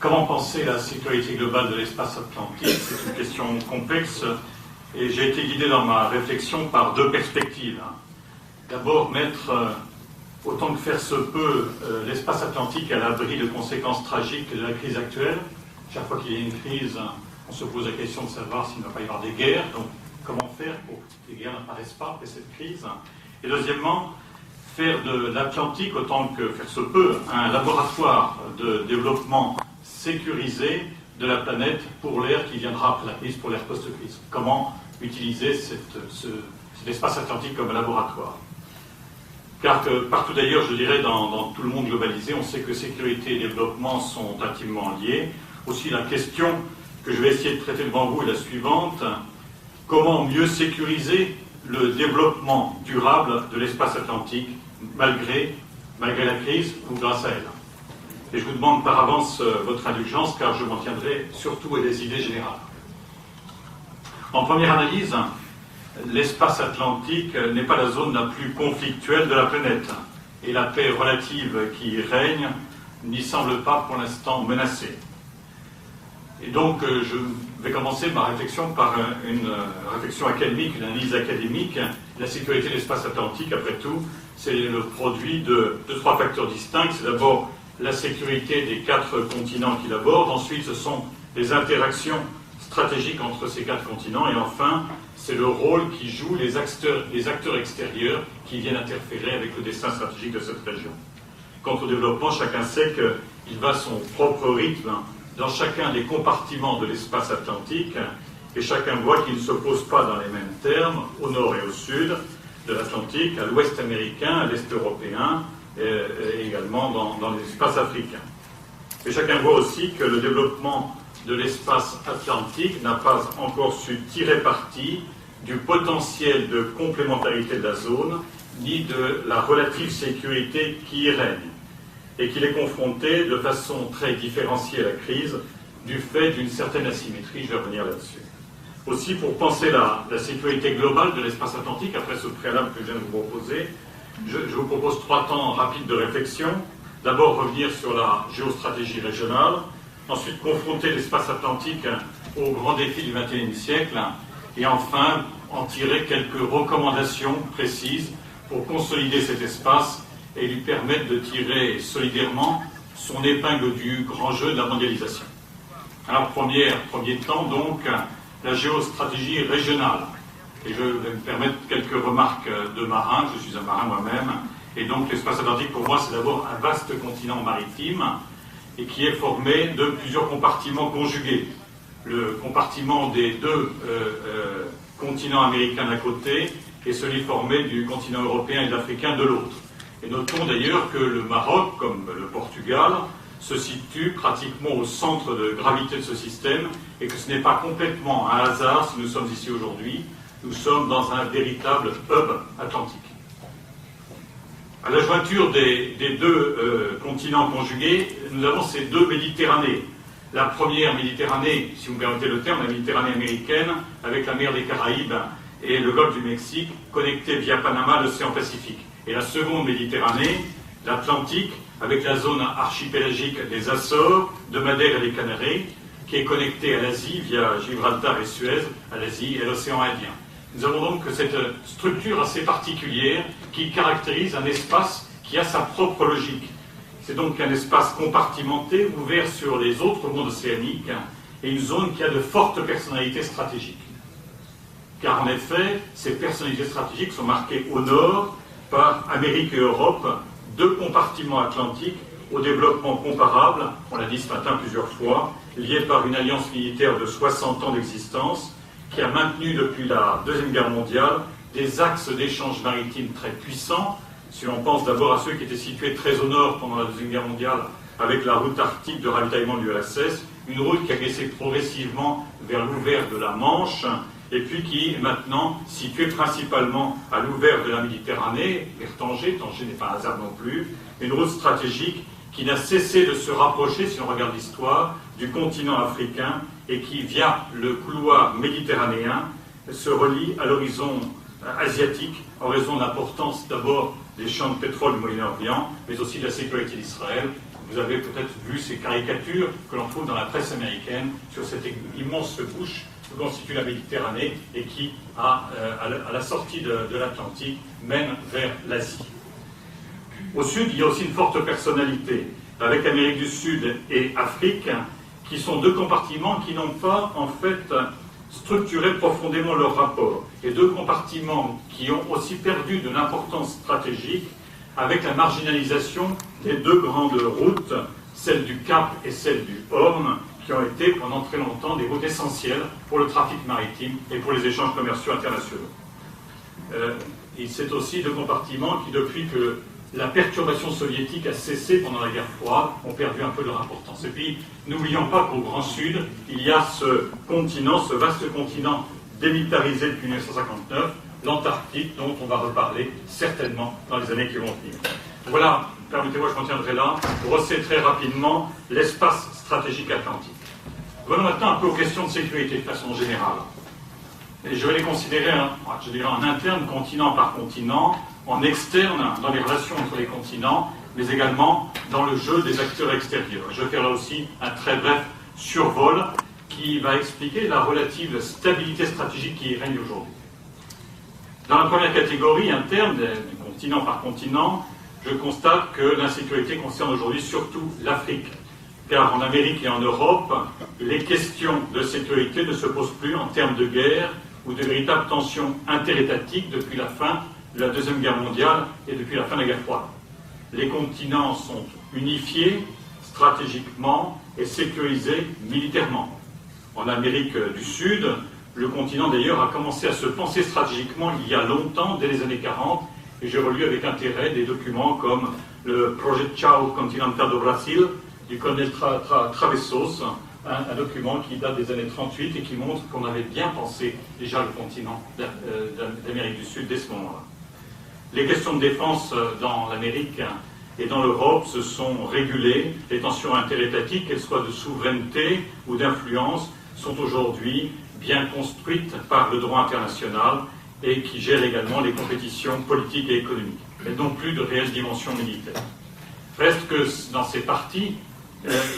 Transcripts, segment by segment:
Comment penser la sécurité globale de l'espace atlantique? C'est une question complexe et j'ai été guidé dans ma réflexion par deux perspectives. D'abord, mettre autant que faire se peut l'espace atlantique à l'abri de conséquences tragiques de la crise actuelle. Chaque fois qu'il y a une crise, on se pose la question de savoir s'il ne va pas y avoir des guerres. Donc, comment faire pour que les guerres n'apparaissent pas après cette crise? Et deuxièmement, faire de l'Atlantique, autant que faire se peut, un laboratoire de développement sécurisé de la planète pour l'ère qui viendra après la crise, pour l'ère post-crise. Comment utiliser cet espace atlantique comme laboratoire? Car que partout d'ailleurs, je dirais, dans tout le monde globalisé, on sait que sécurité et développement sont intimement liés. Aussi, la question que je vais essayer de traiter devant vous est la suivante. Comment mieux sécuriser le développement durable de l'espace atlantique malgré la crise ou grâce à elle? Et je vous demande par avance votre indulgence, car je m'en tiendrai surtout à des idées générales. En première analyse, l'espace atlantique n'est pas la zone la plus conflictuelle de la planète, et la paix relative qui règne n'y semble pas pour l'instant menacée. Et donc, je vais commencer ma réflexion par une réflexion académique, une analyse académique. La sécurité de l'espace atlantique, après tout, c'est le produit de trois facteurs distincts. C'est d'abord la sécurité des 4 continents qui l'abordent. Ensuite, ce sont les interactions stratégiques entre ces 4 continents. Et enfin, c'est le rôle qui jouent les acteurs extérieurs qui viennent interférer avec le destin stratégique de cette région. Quant au développement, chacun sait qu'il va à son propre rythme dans chacun des compartiments de l'espace atlantique, et chacun voit qu'il ne s'oppose pas dans les mêmes termes au nord et au sud de l'Atlantique, à l'ouest américain, à l'est européen, et également dans l'espace africain. Et chacun voit aussi que le développement de l'espace atlantique n'a pas encore su tirer parti du potentiel de complémentarité de la zone, ni de la relative sécurité qui y règne, et qu'il est confronté de façon très différenciée à la crise du fait d'une certaine asymétrie. Je vais revenir là-dessus. Aussi, pour penser la sécurité globale de l'espace atlantique, après ce préalable que je viens de vous proposer, je vous propose 3 temps rapides de réflexion. D'abord, revenir sur la géostratégie régionale, ensuite confronter l'espace atlantique aux grands défis du XXIe siècle, et enfin, en tirer quelques recommandations précises pour consolider cet espace et lui permettre de tirer solidairement son épingle du grand jeu de la mondialisation. Alors, premier temps, donc, la géostratégie régionale. Et je vais me permettre quelques remarques de marin. Je suis un marin moi-même. Et donc, l'espace atlantique, pour moi, c'est d'abord un vaste continent maritime et qui est formé de plusieurs compartiments conjugués. Le compartiment des 2 continents américains d'un côté et celui formé du continent européen et de l'africain de l'autre. Et notons d'ailleurs que le Maroc, comme le Portugal, se situe pratiquement au centre de gravité de ce système et que ce n'est pas complètement un hasard si nous sommes ici aujourd'hui. Nous sommes dans un véritable hub atlantique. À la jointure des 2 continents conjugués, nous avons ces 2 Méditerranées. La première Méditerranée, si vous me permettez le terme, la Méditerranée américaine, avec la mer des Caraïbes et le golfe du Mexique, connectée via Panama à l'océan Pacifique. Et la seconde Méditerranée, l'Atlantique, avec la zone archipélagique des Açores, de Madère et des Canaries, qui est connectée à l'Asie via Gibraltar et Suez, à l'Asie et l'océan Indien. Nous avons donc cette structure assez particulière qui caractérise un espace qui a sa propre logique. C'est donc un espace compartimenté, ouvert sur les autres mondes océaniques, et une zone qui a de fortes personnalités stratégiques. Car en effet, ces personnalités stratégiques sont marquées au nord par Amérique et Europe, 2 compartiments atlantiques au développement comparable, on l'a dit ce matin plusieurs fois, liés par une alliance militaire de 60 ans d'existence, qui a maintenu depuis la Deuxième Guerre mondiale des axes d'échange maritime très puissants. Si l'on pense d'abord à ceux qui étaient situés très au nord pendant la Deuxième Guerre mondiale, avec la route arctique de ravitaillement du URSS, une route qui a glissé progressivement vers l'ouvert de la Manche, et puis qui est maintenant située principalement à l'ouvert de la Méditerranée, vers Tanger. Tanger n'est pas un hasard non plus, une route stratégique qui n'a cessé de se rapprocher, si on regarde l'histoire, du continent africain et qui, via le couloir méditerranéen, se relie à l'horizon asiatique en raison de l'importance d'abord des champs de pétrole du Moyen-Orient, mais aussi de la sécurité d'Israël Vous avez peut-être vu ces caricatures que l'on trouve dans la presse américaine sur cette immense bouche que constitue la Méditerranée et qui, à la sortie de l'Atlantique, mène vers l'Asie. Au sud, il y a aussi une forte personnalité, avec Amérique du Sud et Afrique, qui sont deux compartiments qui n'ont pas, en fait, structuré profondément leur rapport. Et deux compartiments qui ont aussi perdu de l'importance stratégique avec la marginalisation des deux grandes routes, celle du Cap et celle du Horn, qui ont été pendant très longtemps des routes essentielles pour le trafic maritime et pour les échanges commerciaux internationaux. Et c'est aussi deux compartiments qui, depuis que la perturbation soviétique a cessé pendant la guerre froide, ont perdu un peu de leur importance. Et puis, n'oublions pas qu'au Grand Sud, il y a ce continent, ce vaste continent démilitarisé depuis 1959, l'Antarctique, dont on va reparler certainement dans les années qui vont venir. Voilà, permettez-moi, je m'en tiendrai là, brosser très rapidement l'espace stratégique atlantique. Venons maintenant un peu aux questions de sécurité de façon générale. Et je vais les considérer, je dirais, en interne, continent par continent, en externe, dans les relations entre les continents, mais également dans le jeu des acteurs extérieurs. Je vais faire là aussi un très bref survol qui va expliquer la relative stabilité stratégique qui règne aujourd'hui. Dans la première catégorie interne, continent par continent, je constate que l'insécurité concerne aujourd'hui surtout l'Afrique. Car en Amérique et en Europe, les questions de sécurité ne se posent plus en termes de guerre ou de véritables tensions interétatiques depuis la fin de la Deuxième Guerre mondiale et depuis la fin de la guerre froide. Les continents sont unifiés stratégiquement et sécurisés militairement. En Amérique du Sud, le continent d'ailleurs a commencé à se penser stratégiquement il y a longtemps, dès les années 40, et j'ai relu avec intérêt des documents comme le Projeto Continental do Brasil du colonel Travessos, un document qui date des années 38 et qui montre qu'on avait bien pensé déjà le continent d'Amérique du Sud dès ce moment-là. Les questions de défense dans l'Amérique et dans l'Europe se sont régulées. Les tensions interétatiques, qu'elles soient de souveraineté ou d'influence, sont aujourd'hui bien construites par le droit international et qui gèrent également les compétitions politiques et économiques. Elles n'ont plus de réelle dimension militaire. Reste que dans ces parties,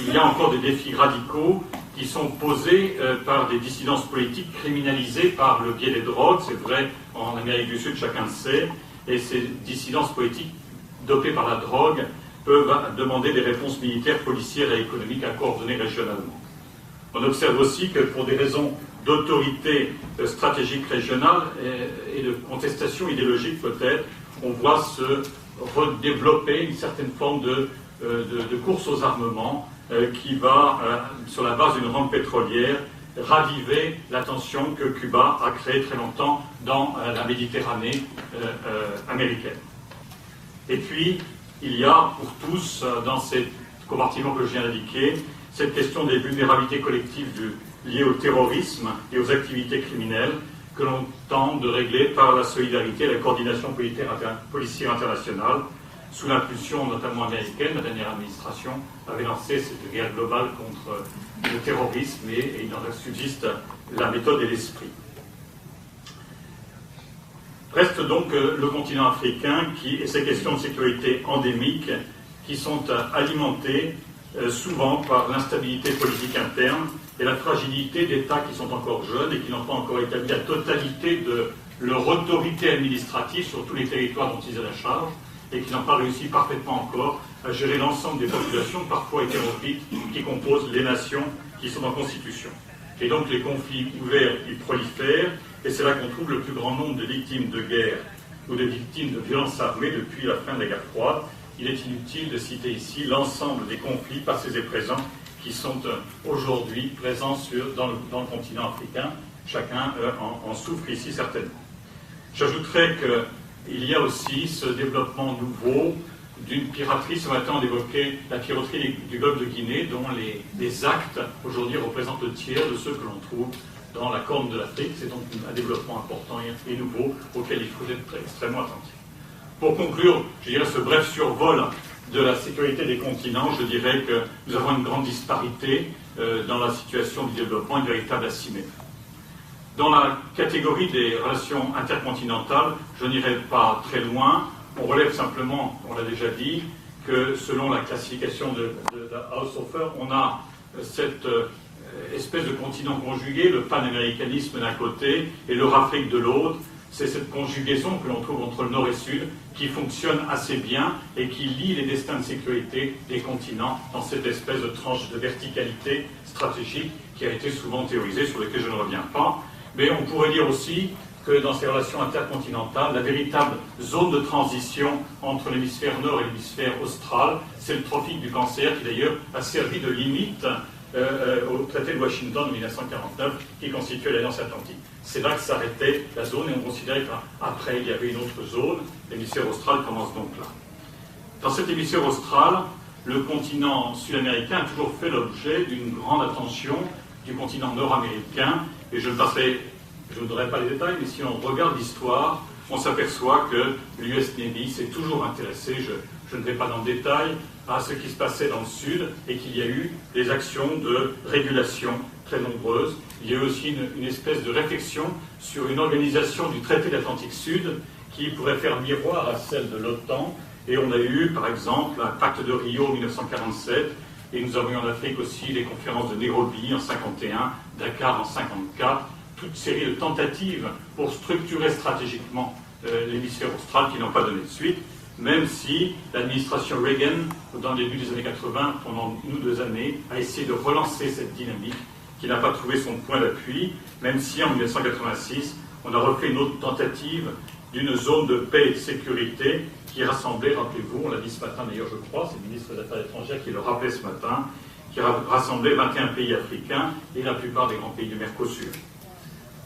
il y a encore des défis radicaux qui sont posés par des dissidences politiques criminalisées par le biais des drogues. C'est vrai, en Amérique du Sud, chacun le sait. Et ces dissidences politiques dopées par la drogue peuvent demander des réponses militaires, policières et économiques à coordonner régionalement. On observe aussi que pour des raisons d'autorité stratégique régionale et de contestation idéologique peut-être, on voit se redévelopper une certaine forme de course aux armements qui va, sur la base d'une rampe pétrolière, raviver la tension que Cuba a créée très longtemps dans la Méditerranée américaine. Et puis, il y a pour tous, dans ces compartiments que je viens d'indiquer, cette question des vulnérabilités collectives liées au terrorisme et aux activités criminelles que l'on tente de régler par la solidarité et la coordination policière internationale, sous l'impulsion notamment américaine. La dernière administration avait lancé cette guerre globale contre le terrorisme et il en subsiste la méthode et l'esprit. Reste donc le continent africain et ses questions de sécurité endémiques qui sont alimentées souvent par l'instabilité politique interne et la fragilité d'États qui sont encore jeunes et qui n'ont pas encore établi la totalité de leur autorité administrative sur tous les territoires dont ils ont la charge et qui n'ont pas réussi parfaitement encore à gérer l'ensemble des populations, parfois hétéroclites, qui composent les nations qui sont en constitution. Et donc les conflits ouverts, ils prolifèrent, et c'est là qu'on trouve le plus grand nombre de victimes de guerre ou de victimes de violences armées depuis la fin de la guerre froide. Il est inutile de citer ici l'ensemble des conflits passés et présents qui sont aujourd'hui présents dans le continent africain. Chacun en souffre ici certainement. J'ajouterais qu'il y a aussi ce développement nouveau d'une piraterie. Ce matin, on évoquait la piraterie du golfe de Guinée, dont les actes aujourd'hui représentent le tiers de ceux que l'on trouve dans la corne de l'Afrique. C'est donc un développement important et nouveau auquel il faut être extrêmement attentif. Pour conclure, je dirais ce bref survol de la sécurité des continents, je dirais que nous avons une grande disparité dans la situation du développement, une véritable asymétrie. Dans la catégorie des relations intercontinentales, je n'irai pas très loin. On relève simplement, on l'a déjà dit, que selon la classification de Haushofer, on a cette espèce de continent conjugué, le panaméricanisme d'un côté et l'Eurafrique de l'autre. C'est cette conjugaison que l'on trouve entre le nord et le sud qui fonctionne assez bien et qui lie les destins de sécurité des continents dans cette espèce de tranche de verticalité stratégique qui a été souvent théorisée, sur laquelle je ne reviens pas. Mais on pourrait dire aussi que dans ces relations intercontinentales, la véritable zone de transition entre l'hémisphère nord et l'hémisphère austral, c'est le tropique du Cancer, qui d'ailleurs a servi de limite au traité de Washington de 1949, qui constituait l'Alliance Atlantique. C'est là que s'arrêtait la zone, et on considérait qu'après, il y avait une autre zone. L'hémisphère austral commence donc là. Dans cet hémisphère austral, le continent sud-américain a toujours fait l'objet d'une grande attention du continent nord-américain, et je ne donnerai pas les détails, mais si on regarde l'histoire, on s'aperçoit que l'US Navy s'est toujours intéressé, je ne vais pas dans le détail, à ce qui se passait dans le sud, et qu'il y a eu des actions de régulation très nombreuses. Il y a eu aussi une espèce de réflexion sur une organisation du traité de l'Atlantique Sud qui pourrait faire miroir à celle de l'OTAN, et on a eu par exemple un pacte de Rio en 1947, et nous avons eu en Afrique aussi les conférences de Nairobi en 1951, Dakar en 1954, toute série de tentatives pour structurer stratégiquement l'hémisphère austral qui n'ont pas donné de suite, même si l'administration Reagan, dans le début des années 80, pendant 1 ou 2 années, a essayé de relancer cette dynamique qui n'a pas trouvé son point d'appui, même si en 1986, on a refait une autre tentative d'une zone de paix et de sécurité qui rassemblait, rappelez-vous, on l'a dit ce matin d'ailleurs je crois, c'est le ministre des Affaires étrangères qui le rappelait ce matin, qui rassemblait 21 pays africains et la plupart des grands pays du Mercosur.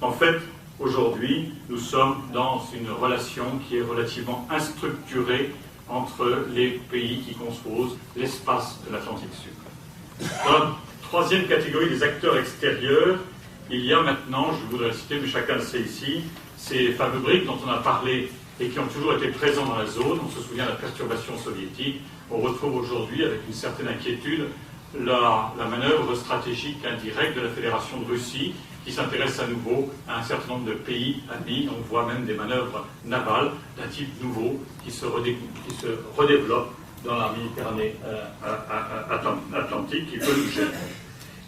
En fait, aujourd'hui, nous sommes dans une relation qui est relativement instructurée entre les pays qui composent l'espace de l'Atlantique Sud. Dans la troisième catégorie des acteurs extérieurs, il y a maintenant, je voudrais citer, mais chacun le sait ici, ces fameux BRICS dont on a parlé et qui ont toujours été présents dans la zone. On se souvient de la perturbation soviétique. On retrouve aujourd'hui, avec une certaine inquiétude, la manœuvre stratégique indirecte de la Fédération de Russie, qui s'intéresse à nouveau à un certain nombre de pays amis. On voit même des manœuvres navales d'un type nouveau qui se redéveloppent dans la Méditerranée atlantique, qui peut nous gêner.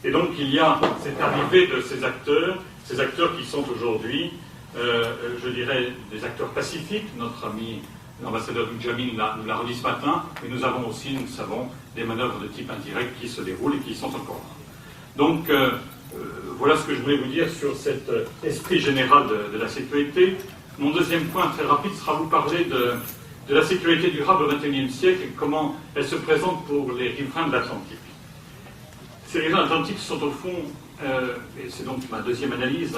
Et donc il y a cette arrivée de ces acteurs qui sont aujourd'hui, je dirais, des acteurs pacifiques. Notre ami l'ambassadeur Jamin nous l'a redit ce matin, mais nous avons aussi, nous savons, des manœuvres de type indirect qui se déroulent et qui sont encore là. Donc, voilà ce que je voulais vous dire sur cet esprit général de la sécurité. Mon deuxième point très rapide sera vous parler de la sécurité durable au XXIe siècle et comment elle se présente pour les riverains de l'Atlantique. Ces riverains de l'Atlantique sont au fond, et c'est donc ma deuxième analyse,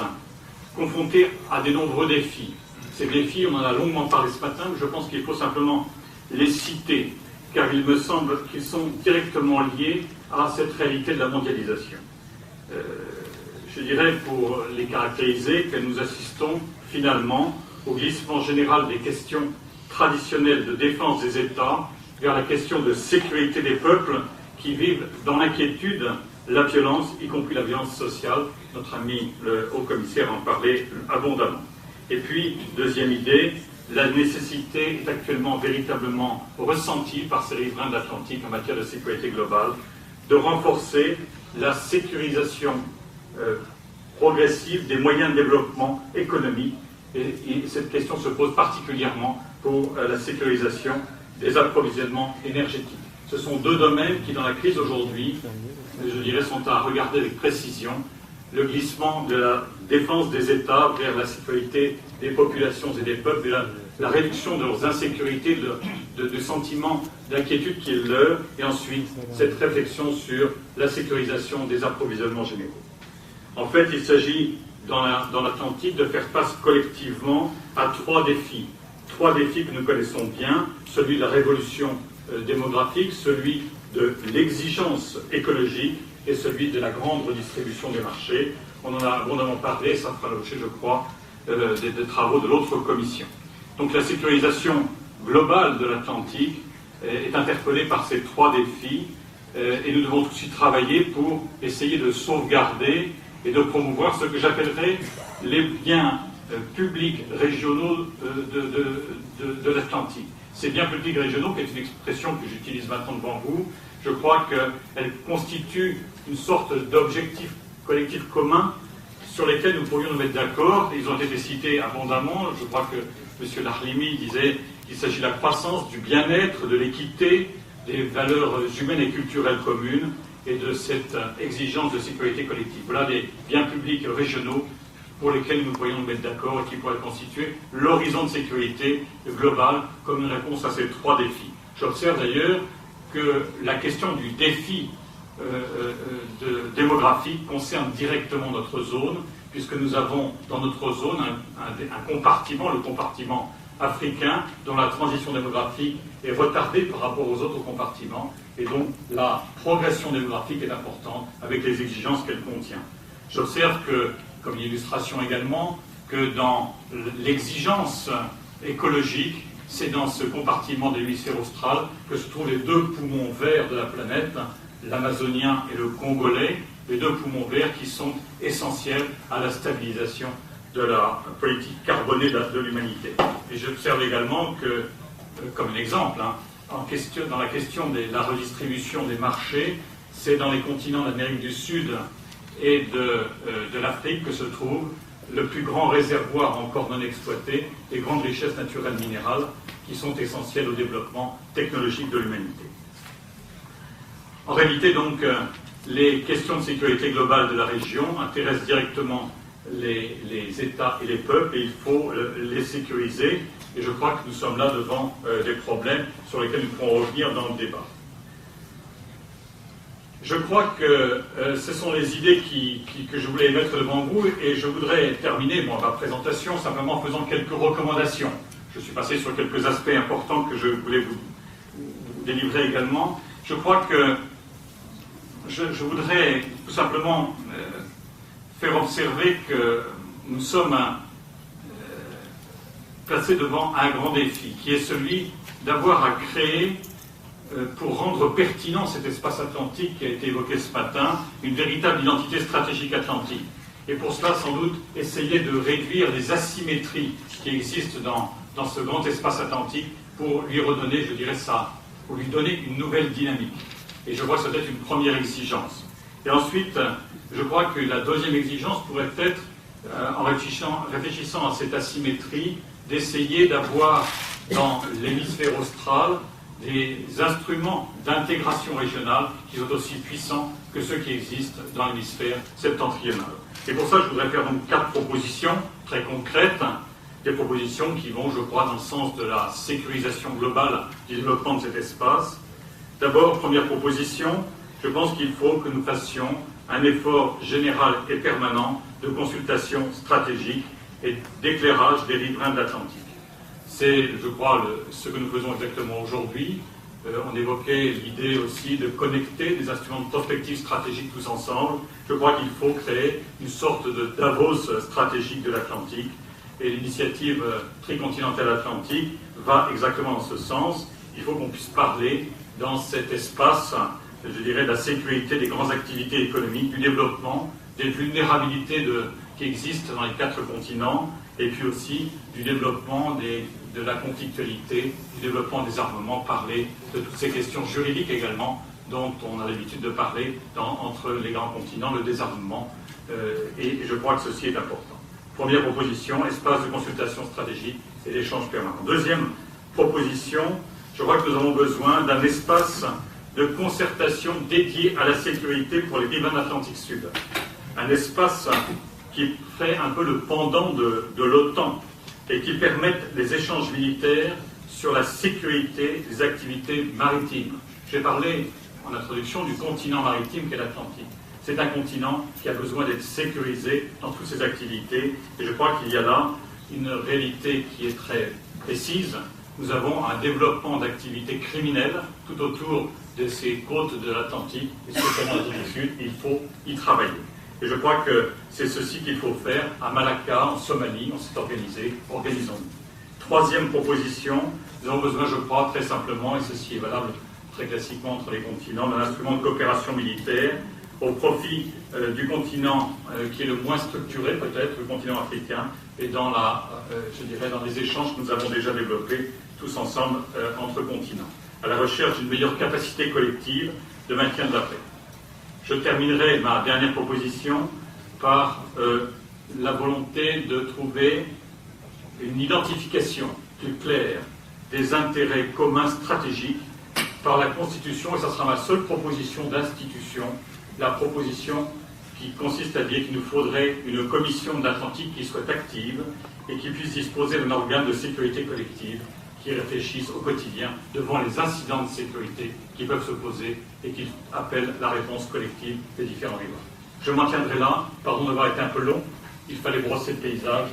confrontés à de nombreux défis. Ces défis, on en a longuement parlé ce matin, mais je pense qu'il faut simplement les citer, car il me semble qu'ils sont directement liés à cette réalité de la mondialisation. Je dirais, pour les caractériser, que nous assistons finalement au glissement général des questions traditionnelles de défense des États vers la question de sécurité des peuples qui vivent dans l'inquiétude la violence, y compris la violence sociale. Notre ami le haut-commissaire en parlait abondamment. Et puis, deuxième idée, la nécessité est actuellement véritablement ressentie par ces riverains de l'Atlantique en matière de sécurité globale, de renforcer la sécurisation progressive des moyens de développement économique. Et cette question se pose particulièrement pour la sécurisation des approvisionnements énergétiques. Ce sont deux domaines qui, dans la crise aujourd'hui, je dirais, sont à regarder avec précision. Le glissement de la défense des États vers la sécurité des populations et des peuples, la réduction de leurs insécurités, de sentiments d'inquiétude qui est leur, et ensuite cette réflexion sur la sécurisation des approvisionnements généraux. En fait, il s'agit dans l'Atlantique de faire face collectivement à trois défis que nous connaissons bien, celui de la révolution démographique, celui de l'exigence écologique et celui de la grande redistribution des marchés. On en a abondamment parlé, ça fera l'objet, je crois, des travaux de l'autre commission. Donc la sécurisation globale de l'Atlantique est interpellée par ces trois défis et nous devons aussi travailler pour essayer de sauvegarder et de promouvoir ce que j'appellerais les biens publics régionaux de l'Atlantique. ces biens publics régionaux, qui est une expression que j'utilise maintenant devant vous, je crois qu'elle constitue une sorte d'objectif collectif commun sur lesquels nous pourrions nous mettre d'accord. Ils ont été cités abondamment. Je crois que M. Larlimi disait qu'il s'agit de la croissance, du bien-être, de l'équité, des valeurs humaines et culturelles communes et de cette exigence de sécurité collective. Voilà des biens publics régionaux pour lesquels nous pourrions nous mettre d'accord et qui pourraient constituer l'horizon de sécurité globale comme une réponse à ces trois défis. J'observe d'ailleurs que la question du défi démographique concerne directement notre zone, puisque nous avons dans notre zone un compartiment, le compartiment africain, dont la transition démographique est retardée par rapport aux autres compartiments, et donc la progression démographique est importante avec les exigences qu'elle contient. J'observe que, comme illustration également, que dans l'exigence écologique, c'est dans ce compartiment de l'hémisphère austral que se trouvent les deux poumons verts de la planète, l'amazonien et le congolais, les deux poumons verts qui sont essentiels à la stabilisation de la politique carbonée de l'humanité. Et j'observe également que, comme un exemple, dans la question de la redistribution des marchés, c'est dans les continents d'Amérique du Sud et de l'Afrique que se trouve le plus grand réservoir encore non exploité des grandes richesses naturelles minérales qui sont essentielles au développement technologique de l'humanité. En réalité, donc, les questions de sécurité globale de la région intéressent directement les États et les peuples, et il faut les sécuriser. Et je crois que nous sommes là devant des problèmes sur lesquels nous pourrons revenir dans le débat. Je crois que ce sont les idées que je voulais mettre devant vous, et je voudrais terminer ma présentation simplement en faisant quelques recommandations. Je suis passé sur quelques aspects importants que je voulais vous délivrer également. Je crois que je voudrais tout simplement faire observer que nous sommes placés devant un grand défi, qui est celui d'avoir à créer, pour rendre pertinent cet espace atlantique qui a été évoqué ce matin, une véritable identité stratégique atlantique. Et pour cela, sans doute, essayer de réduire les asymétries qui existent dans ce grand espace atlantique pour lui redonner, je dirais ça, pour lui donner une nouvelle dynamique. Et je vois que ça doit être une première exigence. Et ensuite, je crois que la deuxième exigence pourrait être, en réfléchissant à cette asymétrie, d'essayer d'avoir dans l'hémisphère austral des instruments d'intégration régionale qui sont aussi puissants que ceux qui existent dans l'hémisphère septentrional. Et pour ça, je voudrais faire donc 4 propositions très concrètes, des propositions qui vont, je crois, dans le sens de la sécurisation globale du développement de cet espace. D'abord, première proposition, je pense qu'il faut que nous fassions un effort général et permanent de consultation stratégique et d'éclairage des riverains de l'Atlantique. C'est, je crois, ce que nous faisons exactement aujourd'hui. On évoquait l'idée aussi de connecter des instruments de prospective stratégique tous ensemble. Je crois qu'il faut créer une sorte de Davos stratégique de l'Atlantique. Et l'initiative tricontinentale atlantique va exactement dans ce sens. Il faut qu'on puisse parler dans cet espace, je dirais, de la sécurité des grandes activités économiques, du développement, des vulnérabilités qui existent dans les 4 continents, et puis aussi du développement de la conflictualité, du développement des armements, parler de toutes ces questions juridiques également, dont on a l'habitude de parler entre les grands continents, le désarmement, et je crois que ceci est important. Première proposition, espace de consultation stratégique et d'échange permanent. Deuxième proposition, je crois que nous avons besoin d'un espace de concertation dédié à la sécurité pour les riverains de l'Atlantique Sud. Un espace qui ferait un peu le pendant de l'OTAN et qui permette les échanges militaires sur la sécurité des activités maritimes. J'ai parlé en introduction du continent maritime qu'est l'Atlantique. C'est un continent qui a besoin d'être sécurisé dans toutes ses activités, et je crois qu'il y a là une réalité qui est très précise. Nous avons un développement d'activités criminelles tout autour de ces côtes de l'Atlantique, et spécialement l'Atlantique Sud, il faut y travailler. Et je crois que c'est ceci qu'il faut faire à Malacca, en Somalie, on s'est organisé, organisons-nous. Troisième proposition, nous avons besoin, je crois, très simplement, et ceci est valable très classiquement entre les continents, d'un instrument de coopération militaire au profit du continent qui est le moins structuré, peut-être, le continent africain, et dans je dirais, dans les échanges que nous avons déjà développés tous ensemble entre continents, à la recherche d'une meilleure capacité collective de maintien de la paix. Je terminerai ma dernière proposition par la volonté de trouver une identification plus claire des intérêts communs stratégiques par la Constitution, et ça sera ma seule proposition d'institution, la proposition qui consiste à dire qu'il nous faudrait une commission de l'Atlantique qui soit active et qui puisse disposer d'un organe de sécurité collective qui réfléchisse au quotidien devant les incidents de sécurité qui peuvent se poser et qui appellent la réponse collective des différents rivaux. Je m'en tiendrai là, pardon d'avoir été un peu long, il fallait brosser le paysage.